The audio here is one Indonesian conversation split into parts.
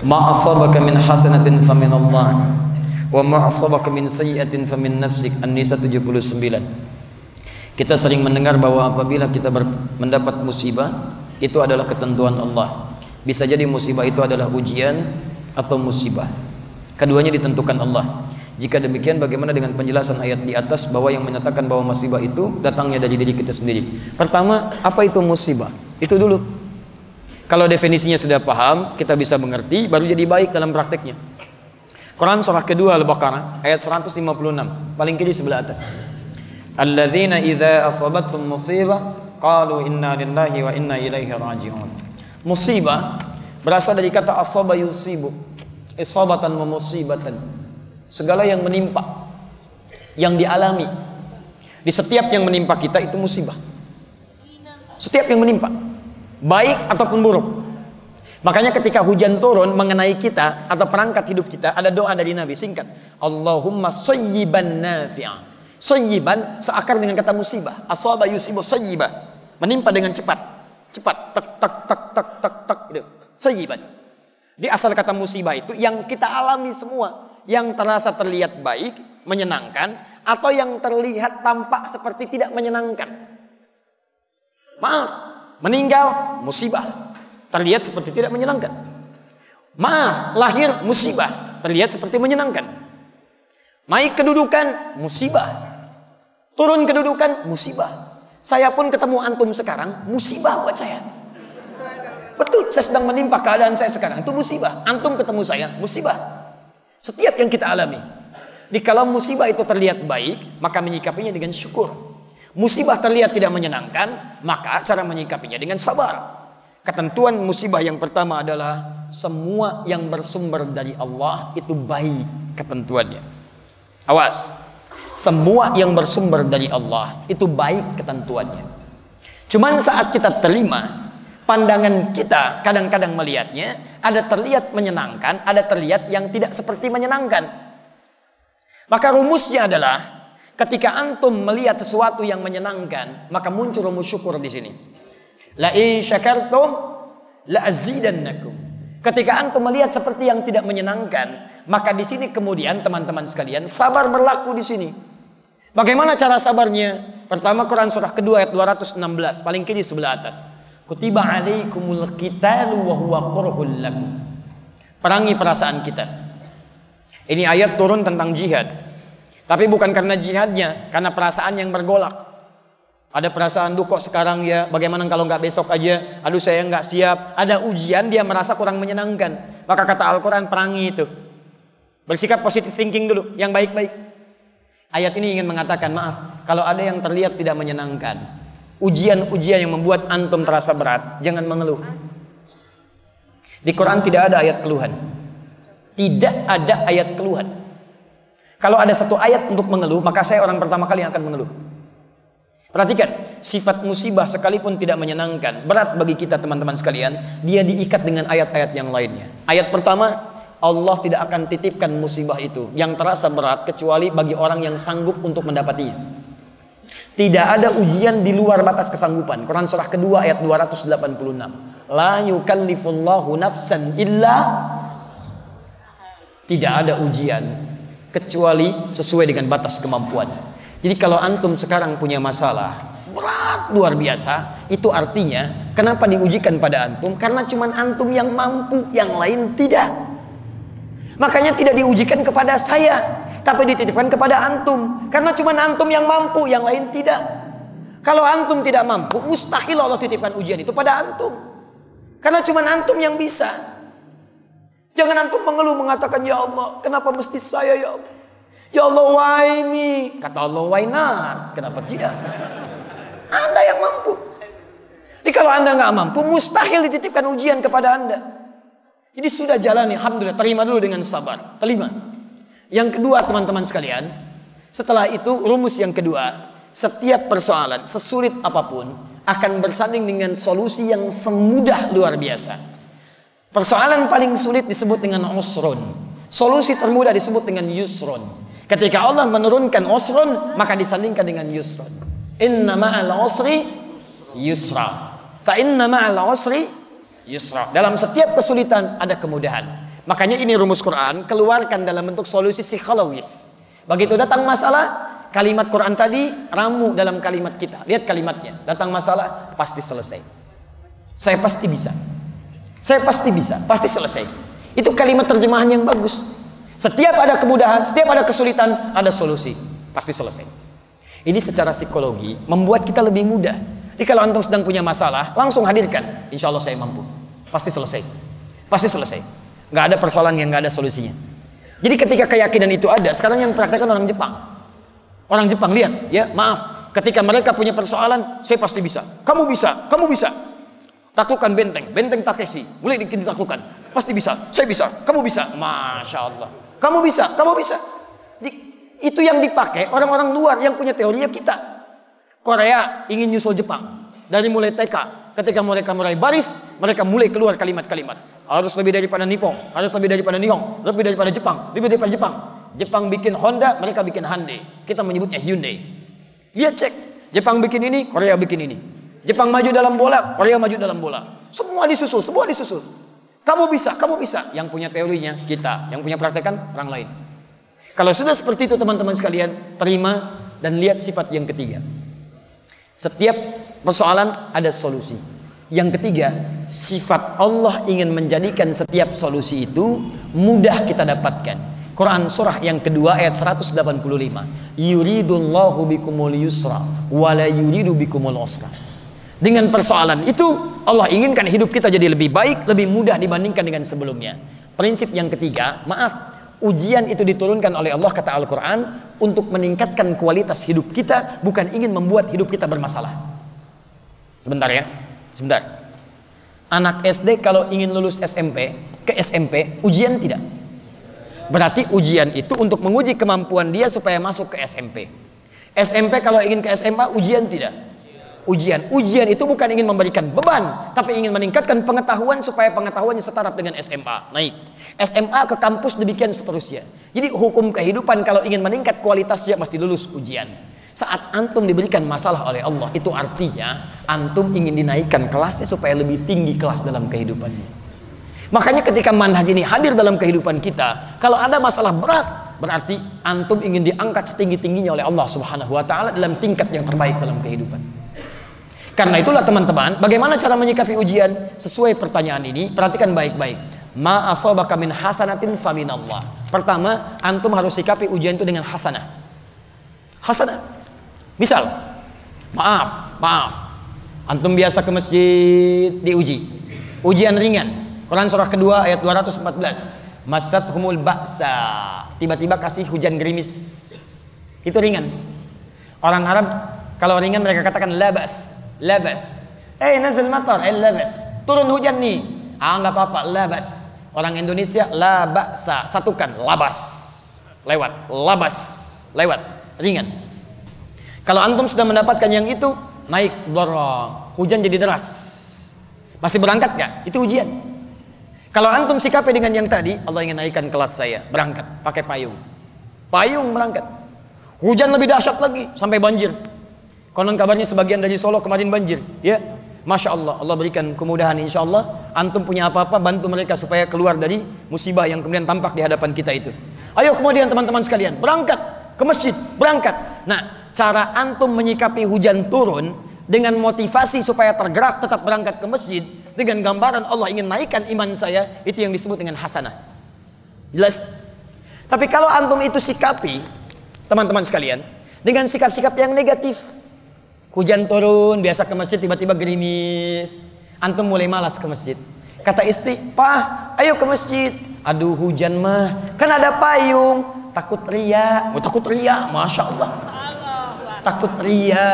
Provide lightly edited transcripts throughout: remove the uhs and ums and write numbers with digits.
Ma asabaka min hasanatin famin Allah wa ma asabaka min sayyi'atin famin nafsik. An-Nisa 79. Kita sering mendengar bahwa apabila kita mendapat musibah, itu adalah ketentuan Allah. Bisa jadi musibah itu adalah ujian atau musibah. Keduanya ditentukan Allah. Jika demikian, bagaimana dengan penjelasan ayat di atas bahwa yang menyatakan bahwa musibah itu datangnya dari diri kita sendiri? Pertama, apa itu musibah? Itu dulu. Kalau definisinya sudah paham, kita bisa mengerti, baru jadi baik dalam prakteknya. Quran surah kedua Al-Baqarah ayat 156, paling kiri sebelah atas. Alladzina idza asabathum musibah qalu inna lillahi wa inna ilaihi raji'un. Musibah berasal dari kata asaba yusibu, isabatan wa musibatan. Segala yang menimpa, yang dialami, di setiap yang menimpa kita itu musibah. Setiap yang menimpa, baik ataupun buruk. Makanya ketika hujan turun mengenai kita atau perangkat hidup kita, ada doa dari Nabi singkat, Allahumma sayyiban nafi'an. Sayyiban seakar dengan kata musibah. Asaba yusibu sayyiba, menimpa dengan cepat, tak tak tak tak tak tak gitu. Sayyiban. Di asal kata musibah itu yang kita alami semua, yang terasa terlihat baik, menyenangkan, atau yang terlihat tampak seperti tidak menyenangkan. Maaf, meninggal musibah, terlihat seperti tidak menyenangkan. Maaf, lahir musibah, terlihat seperti menyenangkan. Naik kedudukan musibah, turun kedudukan musibah. Saya pun ketemu antum sekarang, musibah buat saya. Betul, saya sedang menimpa keadaan saya sekarang, itu musibah. Antum ketemu saya, musibah. Setiap yang kita alami. Jadi kalau musibah itu terlihat baik, maka menyikapinya dengan syukur. Musibah terlihat tidak menyenangkan, maka cara menyikapinya dengan sabar. Ketentuan musibah yang pertama adalah semua yang bersumber dari Allah itu baik ketentuannya. Awas, semua yang bersumber dari Allah itu baik ketentuannya. Cuman saat kita terima, pandangan kita kadang-kadang melihatnya ada terlihat menyenangkan, ada terlihat yang tidak seperti menyenangkan. Maka rumusnya adalah ketika antum melihat sesuatu yang menyenangkan, maka muncul rumus syukur di sini. La in syakartum la azidannakum. Ketika antum melihat seperti yang tidak menyenangkan, maka di sini kemudian teman-teman sekalian sabar berlaku di sini. Bagaimana cara sabarnya? Pertama Quran surah kedua ayat 216, paling kiri sebelah atas. Kutiba alaikumul qitalu wa huwa kurhul lakum. Perangi perasaan kita. Ini ayat turun tentang jihad. Tapi bukan karena jihadnya, karena perasaan yang bergolak. Ada perasaan, duh kok sekarang ya, bagaimana kalau nggak besok aja, aduh saya nggak siap. Ada ujian, dia merasa kurang menyenangkan. Maka kata Al-Quran, perangi itu. Bersikap positive thinking dulu, yang baik-baik. Ayat ini ingin mengatakan, maaf, kalau ada yang terlihat tidak menyenangkan, ujian-ujian yang membuat antum terasa berat, jangan mengeluh. Di Quran tidak ada ayat keluhan. Tidak ada ayat keluhan. Kalau ada satu ayat untuk mengeluh, maka saya orang pertama kali yang akan mengeluh. Perhatikan, sifat musibah sekalipun tidak menyenangkan, berat bagi kita teman-teman sekalian, dia diikat dengan ayat-ayat yang lainnya. Ayat pertama, Allah tidak akan titipkan musibah itu yang terasa berat kecuali bagi orang yang sanggup untuk mendapatinya. Tidak ada ujian di luar batas kesanggupan. Quran surah kedua ayat 286. La yukallifullahu nafsan illa. Tidak ada ujian kecuali sesuai dengan batas kemampuan. Jadi kalau antum sekarang punya masalah berat luar biasa, itu artinya kenapa diujikan pada antum? Karena cuma antum yang mampu, yang lain tidak. Makanya tidak diujikan kepada saya, tapi dititipkan kepada antum. Karena cuma antum yang mampu, yang lain tidak. Kalau antum tidak mampu, mustahil Allah titipkan ujian itu pada antum. Karena cuma antum yang bisa. Jangan antum mengeluh mengatakan, ya Allah, kenapa mesti saya ya Allah? Ya Allah, why me? Kata Allah, why not? Kenapa tidak? Anda yang mampu. Jadi kalau Anda nggak mampu, mustahil dititipkan ujian kepada Anda. Jadi sudah jalani, alhamdulillah, terima dulu dengan sabar. Terima. Yang kedua teman-teman sekalian, setelah itu rumus yang kedua, setiap persoalan sesulit apapun akan bersanding dengan solusi yang semudah luar biasa. Persoalan paling sulit disebut dengan usrun, solusi termudah disebut dengan yusrun. Ketika Allah menurunkan usrun, maka disandingkan dengan yusrun. Inna ma'al usri yusra, fa inna ma'al usri yusra. Dalam setiap kesulitan ada kemudahan. Makanya ini rumus Quran, keluarkan dalam bentuk solusi psikologis. Begitu datang masalah, kalimat Quran tadi ramu dalam kalimat kita. Lihat kalimatnya, datang masalah pasti selesai. Saya pasti bisa. Saya pasti bisa, pasti selesai. Itu kalimat terjemahan yang bagus. Setiap ada kemudahan, setiap ada kesulitan, ada solusi, pasti selesai. Ini secara psikologi membuat kita lebih mudah. Jadi kalau antum sedang punya masalah, langsung hadirkan. Insya Allah saya mampu. Pasti selesai. Pasti selesai. Nggak ada persoalan yang nggak ada solusinya. Jadi ketika keyakinan itu ada, sekarang yang praktekkan orang Jepang. Orang Jepang lihat, ya maaf. Ketika mereka punya persoalan, saya pasti bisa. Kamu bisa, kamu bisa. Taklukkan benteng, benteng Takeshi. Mulai ditaklukkan. Pasti bisa, saya bisa, kamu bisa. Masya Allah. Kamu bisa, kamu bisa. Itu yang dipakai orang-orang luar yang punya teori kita. Korea ingin nyusul Jepang. Dari mulai TK, ketika mereka mulai baris, mereka mulai keluar kalimat-kalimat. Harus lebih daripada Nippon, harus lebih daripada Nihon, lebih daripada Jepang, lebih daripada Jepang. Jepang bikin Honda, mereka bikin Hyundai. Kita menyebutnya Hyundai. Lihat cek, Jepang bikin ini, Korea bikin ini. Jepang maju dalam bola, Korea maju dalam bola. Semua disusul, semua disusul. Kamu bisa, kamu bisa. Yang punya teorinya kita, yang punya praktekan orang lain. Kalau sudah seperti itu teman-teman sekalian, terima dan lihat sifat yang ketiga. Setiap persoalan ada solusi. Yang ketiga, sifat Allah ingin menjadikan setiap solusi itu mudah kita dapatkan. Quran surah yang kedua ayat 185. Yuridullahu bikumul yusra wa la yuridu bikumul usra. Dengan persoalan itu Allah inginkan hidup kita jadi lebih baik, lebih mudah dibandingkan dengan sebelumnya. Prinsip yang ketiga, maaf, ujian itu diturunkan oleh Allah kata Al-Quran untuk meningkatkan kualitas hidup kita, bukan ingin membuat hidup kita bermasalah. Sebentar ya, sebentar. Anak SD kalau ingin lulus SMP, ke SMP, ujian tidak? Berarti ujian itu untuk menguji kemampuan dia supaya masuk ke SMP. SMP kalau ingin ke SMA, ujian tidak? Ujian itu bukan ingin memberikan beban, tapi ingin meningkatkan pengetahuan supaya pengetahuannya setaraf dengan SMA. Naik SMA ke kampus, demikian seterusnya. Jadi hukum kehidupan kalau ingin meningkat kualitasnya mesti lulus ujian. Saat antum diberikan masalah oleh Allah, itu artinya antum ingin dinaikkan kelasnya supaya lebih tinggi kelas dalam kehidupannya. Makanya ketika manhaj ini hadir dalam kehidupan kita, kalau ada masalah berat, berarti antum ingin diangkat setinggi-tingginya oleh Allah Subhanahu wa taala dalam tingkat yang terbaik dalam kehidupan. Karena itulah teman-teman, bagaimana cara menyikapi ujian? Sesuai pertanyaan ini, perhatikan baik-baik. Ma asabaka min hasanatin faminallah. Pertama, antum harus sikapi ujian itu dengan hasanah. Hasanah. Misal, maaf. Antum biasa ke masjid diuji. Ujian ringan. Quran surah kedua ayat 214. Masathumul ba'sa. Tiba-tiba kasih hujan gerimis. Itu ringan. Orang Arab kalau ringan mereka katakan labas. Labas. Nazal matar, labas. Turun hujan nih. Enggak apa-apa, labas. Orang Indonesia labasa, satukan, labas. Lewat, labas. Lewat, ringan. Kalau antum sudah mendapatkan yang itu, naik dorong. Hujan jadi deras. Masih berangkat enggak? Itu ujian. Kalau antum sikapi dengan yang tadi, Allah ingin naikkan kelas saya, berangkat pakai payung. Payung berangkat. Hujan lebih dahsyat lagi sampai banjir. Konon kabarnya sebagian dari Solo kemarin banjir, ya. Masya Allah, Allah berikan kemudahan insya Allah. Antum punya apa-apa, bantu mereka supaya keluar dari musibah yang kemudian tampak di hadapan kita itu. Ayo kemudian teman-teman sekalian, berangkat ke masjid, berangkat. Nah, cara antum menyikapi hujan turun dengan motivasi supaya tergerak tetap berangkat ke masjid, dengan gambaran Allah ingin naikkan iman saya, itu yang disebut dengan hasanah. Jelas? Tapi kalau antum itu sikapi, teman-teman sekalian, dengan sikap-sikap yang negatif, hujan turun, biasa ke masjid, tiba-tiba gerimis. Antum mulai malas ke masjid. Kata istri, "Pah, ayo ke masjid." "Aduh, hujan mah, kan ada payung." Takut ria. Oh, takut ria, Masya Allah. Takut ria.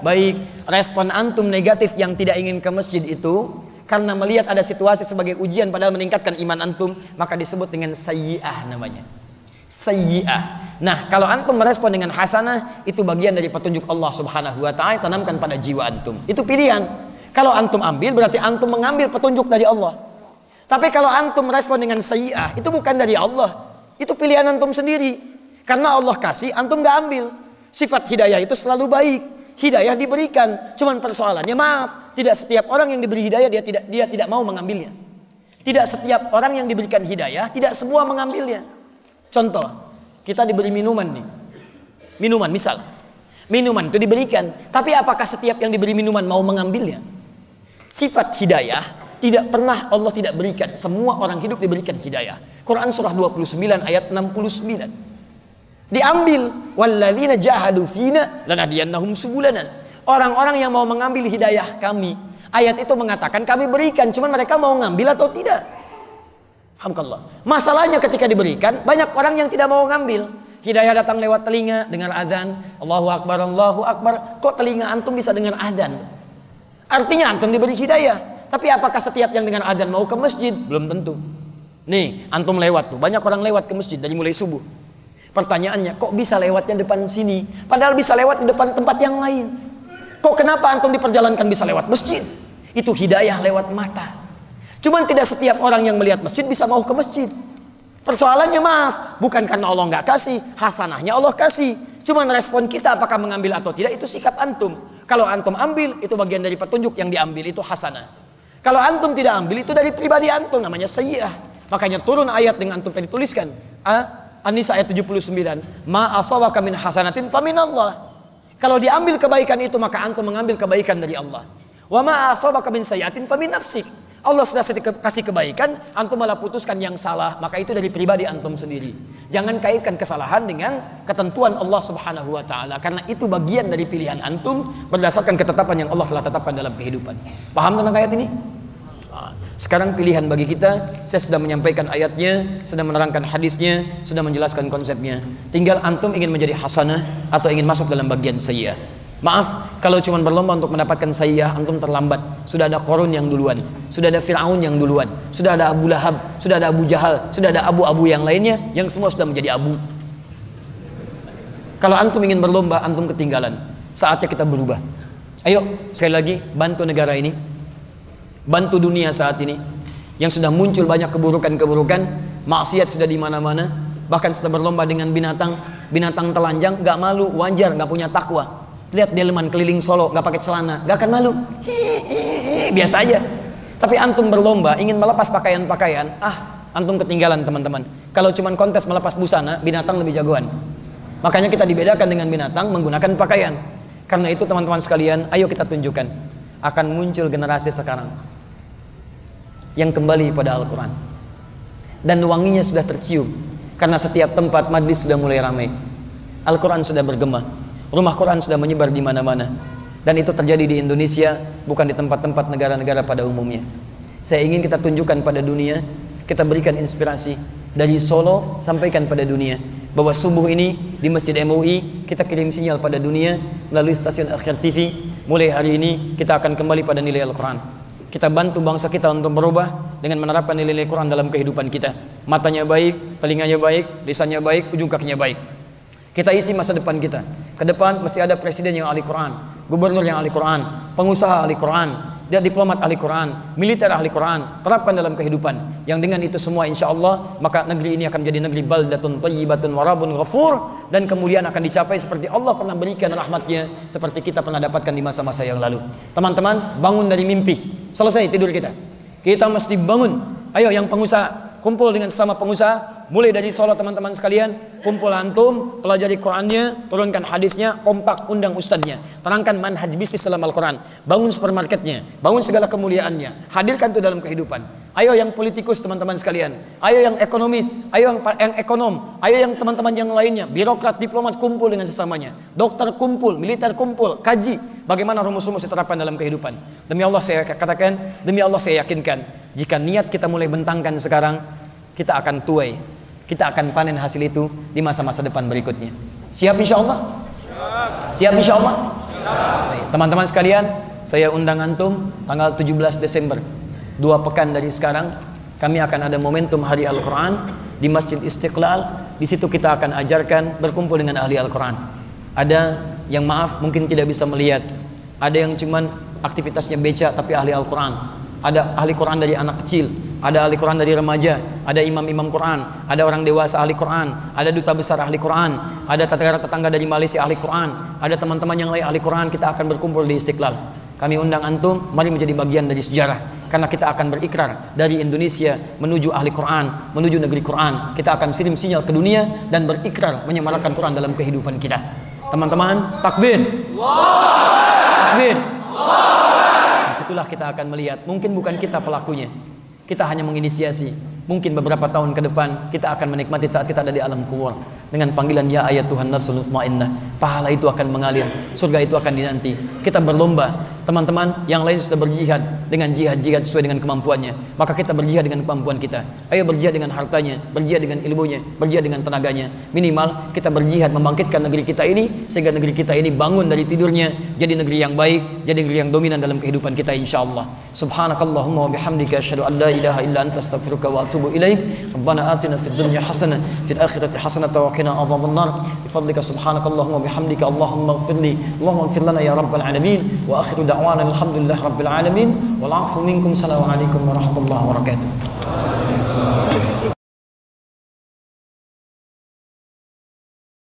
Baik, respon antum negatif yang tidak ingin ke masjid itu karena melihat ada situasi sebagai ujian padahal meningkatkan iman antum, maka disebut dengan sayyi'ah namanya. Sayyi'ah. Nah, kalau antum merespon dengan hasanah, itu bagian dari petunjuk Allah Subhanahu wa taala, tanamkan pada jiwa antum. Itu pilihan. Kalau antum ambil, berarti antum mengambil petunjuk dari Allah. Tapi kalau antum merespon dengan sayyi'ah, itu bukan dari Allah. Itu pilihan antum sendiri. Karena Allah kasih, antum gak ambil. Sifat hidayah itu selalu baik. Hidayah diberikan. Cuman persoalannya, maaf, tidak setiap orang yang diberi hidayah dia tidak mau mengambilnya. Tidak setiap orang yang diberikan hidayah, tidak semua mengambilnya. Contoh, kita diberi minuman nih. Minuman misal. Minuman itu diberikan, tapi apakah setiap yang diberi minuman mau mengambilnya? Sifat hidayah tidak pernah Allah tidak berikan. Semua orang hidup diberikan hidayah. Quran surah 29 ayat 69. Diambil, walladzina jahadu fina lanahdiyannahum subulana. Orang-orang yang mau mengambil hidayah kami. Ayat itu mengatakan kami berikan, cuman mereka mau ngambil atau tidak. Alhamdulillah. Masalahnya ketika diberikan, banyak orang yang tidak mau ngambil. Hidayah datang lewat telinga, dengar azan, Allahu Akbar, Allahu Akbar. Kok telinga antum bisa dengar azan? Artinya antum diberi hidayah. Tapi apakah setiap yang dengar azan mau ke masjid? Belum tentu. Nih, antum lewat tuh, banyak orang lewat ke masjid dari mulai subuh. Pertanyaannya, kok bisa lewatnya depan sini? Padahal bisa lewat di depan tempat yang lain. Kok kenapa antum diperjalankan bisa lewat masjid? Itu hidayah lewat mata. Cuman tidak setiap orang yang melihat masjid bisa mau ke masjid. Persoalannya maaf, bukan karena Allah nggak kasih, hasanahnya Allah kasih. Cuman respon kita apakah mengambil atau tidak, itu sikap antum. Kalau antum ambil, itu bagian dari petunjuk, yang diambil itu hasanah. Kalau antum tidak ambil, itu dari pribadi antum, namanya sayyi'ah. Makanya turun ayat dengan antum tadi tuliskan. An-Nisa ayat 79. Ma asawaka min hasanatin faminallah. Kalau diambil kebaikan itu, maka antum mengambil kebaikan dari Allah. Wa ma asabaka min sayyi'atin famin nafsik. Allah sudah kasih kebaikan, antum malah putuskan yang salah, maka itu dari pribadi antum sendiri. Jangan kaitkan kesalahan dengan ketentuan Allah Subhanahu wa taala, karena itu bagian dari pilihan antum berdasarkan ketetapan yang Allah telah tetapkan dalam kehidupan. Paham tentang ayat ini? Sekarang pilihan bagi kita, saya sudah menyampaikan ayatnya, sudah menerangkan hadisnya, sudah menjelaskan konsepnya. Tinggal antum ingin menjadi hasanah atau ingin masuk dalam bagian sayyi'ah. Maaf, kalau cuma berlomba untuk mendapatkan sayyi'ah, antum terlambat. Sudah ada Qarun yang duluan, sudah ada Fir'aun yang duluan, sudah ada Abu Lahab, sudah ada Abu Jahal, sudah ada abu-abu yang lainnya, yang semua sudah menjadi abu. Kalau antum ingin berlomba, antum ketinggalan. Saatnya kita berubah. Ayo, sekali lagi, bantu negara ini, bantu dunia saat ini, yang sudah muncul banyak keburukan-keburukan, maksiat sudah di mana-mana, bahkan sudah berlomba dengan binatang telanjang, gak malu, wajar, gak punya takwa. Lihat delman keliling Solo, gak pakai celana, gak akan malu, biasa aja. Tapi antum berlomba ingin melepas pakaian-pakaian, antum ketinggalan teman-teman. Kalau cuma kontes melepas busana, binatang lebih jagoan. Makanya kita dibedakan dengan binatang menggunakan pakaian. Karena itu teman-teman sekalian, ayo kita tunjukkan. Akan muncul generasi sekarang yang kembali pada Al-Quran, dan wanginya sudah tercium, karena setiap tempat majlis sudah mulai ramai. Al-Quran sudah bergema, rumah Quran sudah menyebar di mana-mana, dan itu terjadi di Indonesia, bukan di tempat-tempat negara-negara pada umumnya. Saya ingin kita tunjukkan pada dunia, kita berikan inspirasi dari Solo, sampaikan pada dunia bahwa subuh ini di Masjid MUI kita kirim sinyal pada dunia melalui stasiun Akhir TV. Mulai hari ini kita akan kembali pada nilai Al-Quran. Kita bantu bangsa kita untuk berubah dengan menerapkan nilai Al-Quran dalam kehidupan kita. Matanya baik, telinganya baik, lisannya baik, ujung kakinya baik. Kita isi masa depan kita. Ke depan mesti ada presiden yang ahli Quran, gubernur yang ahli Quran, pengusaha ahli Quran, dia diplomat ahli Quran, militer ahli Quran. Terapkan dalam kehidupan. Yang dengan itu semua insya Allah, maka negeri ini akan menjadi negeri baldatun thayyibatun warabun ghafur, dan kemudian akan dicapai seperti Allah pernah berikan rahmatnya, seperti kita pernah dapatkan di masa-masa yang lalu. Teman-teman, bangun dari mimpi. Selesai tidur kita. Kita mesti bangun. Ayo yang pengusaha, kumpul dengan sesama pengusaha. Mulai dari Solo teman-teman sekalian, kumpul antum, pelajari Qurannya, turunkan hadisnya, kompak undang ustadznya, terangkan manhaj bisnis dalam Al-Quran, bangun supermarketnya, bangun segala kemuliaannya, hadirkan itu dalam kehidupan. Ayo yang politikus teman-teman sekalian, ayo yang ekonomis, ayo yang ekonom, ayo yang teman-teman yang lainnya, birokrat, diplomat, kumpul dengan sesamanya, dokter kumpul, militer kumpul, kaji bagaimana rumus-rumus diterapkan dalam kehidupan. Demi Allah saya katakan, demi Allah saya yakinkan, jika niat kita mulai bentangkan sekarang, kita akan tuai, kita akan panen hasil itu di masa-masa depan berikutnya. Siap insya Allah? Siap insya Allah? Teman-teman sekalian, saya undang antum tanggal 17 Desember, 2 pekan dari sekarang, kami akan ada momentum Hari Al-Quran di Masjid Istiqlal. Di situ kita akan ajarkan, berkumpul dengan ahli Al-Quran. Ada yang maaf mungkin tidak bisa melihat, ada yang cuman aktivitasnya beca tapi ahli Al-Quran, ada ahli Quran dari anak kecil, ada ahli Quran dari remaja, ada imam-imam Quran, ada orang dewasa ahli Quran, ada duta besar ahli Quran, ada tetangga dari Malaysia ahli Quran, ada teman-teman yang lain ahli Quran. Kita akan berkumpul di Istiqlal. Kami undang antum, mari menjadi bagian dari sejarah. karena kita akan berikrar dari Indonesia menuju ahli Quran, menuju negeri Quran. Kita akan kirim sinyal ke dunia dan berikrar menyemarakan Quran dalam kehidupan kita. Teman-teman, takbir. Takbir. Disitulah kita akan melihat, mungkin bukan kita pelakunya, kita hanya menginisiasi. Mungkin beberapa tahun ke depan kita akan menikmati saat kita ada di alam kubur dengan panggilan ya ayat Tuhan nafsul mutmainnah. Pahala itu akan mengalir, surga itu akan dinanti. Kita berlomba, teman-teman. Yang lain sudah berjihad dengan jihad sesuai dengan kemampuannya, maka kita berjihad dengan kemampuan kita. Ayo berjihad dengan hartanya, berjihad dengan ilmunya, berjihad dengan tenaganya. Minimal kita berjihad membangkitkan negeri kita ini, sehingga negeri kita ini bangun dari tidurnya jadi negeri yang baik, jadi negeri yang dominan dalam kehidupan kita insyaallah. Subhanakallahumma wa bihamdika asyhadu an la ilaha illa anta astaghfiruka wa atubu ilaik. Rabbana atina fid dunya hasanah fil akhirati hasanah wa qina adzabannar. Bifadlika subhanakallahumma wa bihamdika Allahumma ighfirli Allahumma ighfir lana ya rabbal alamin. Wa akhiru da'wana alhamdulillahi rabbil alamin. Wal 'afwu minkum. Assalamu alaikum warahmatullahi wabarakatuh.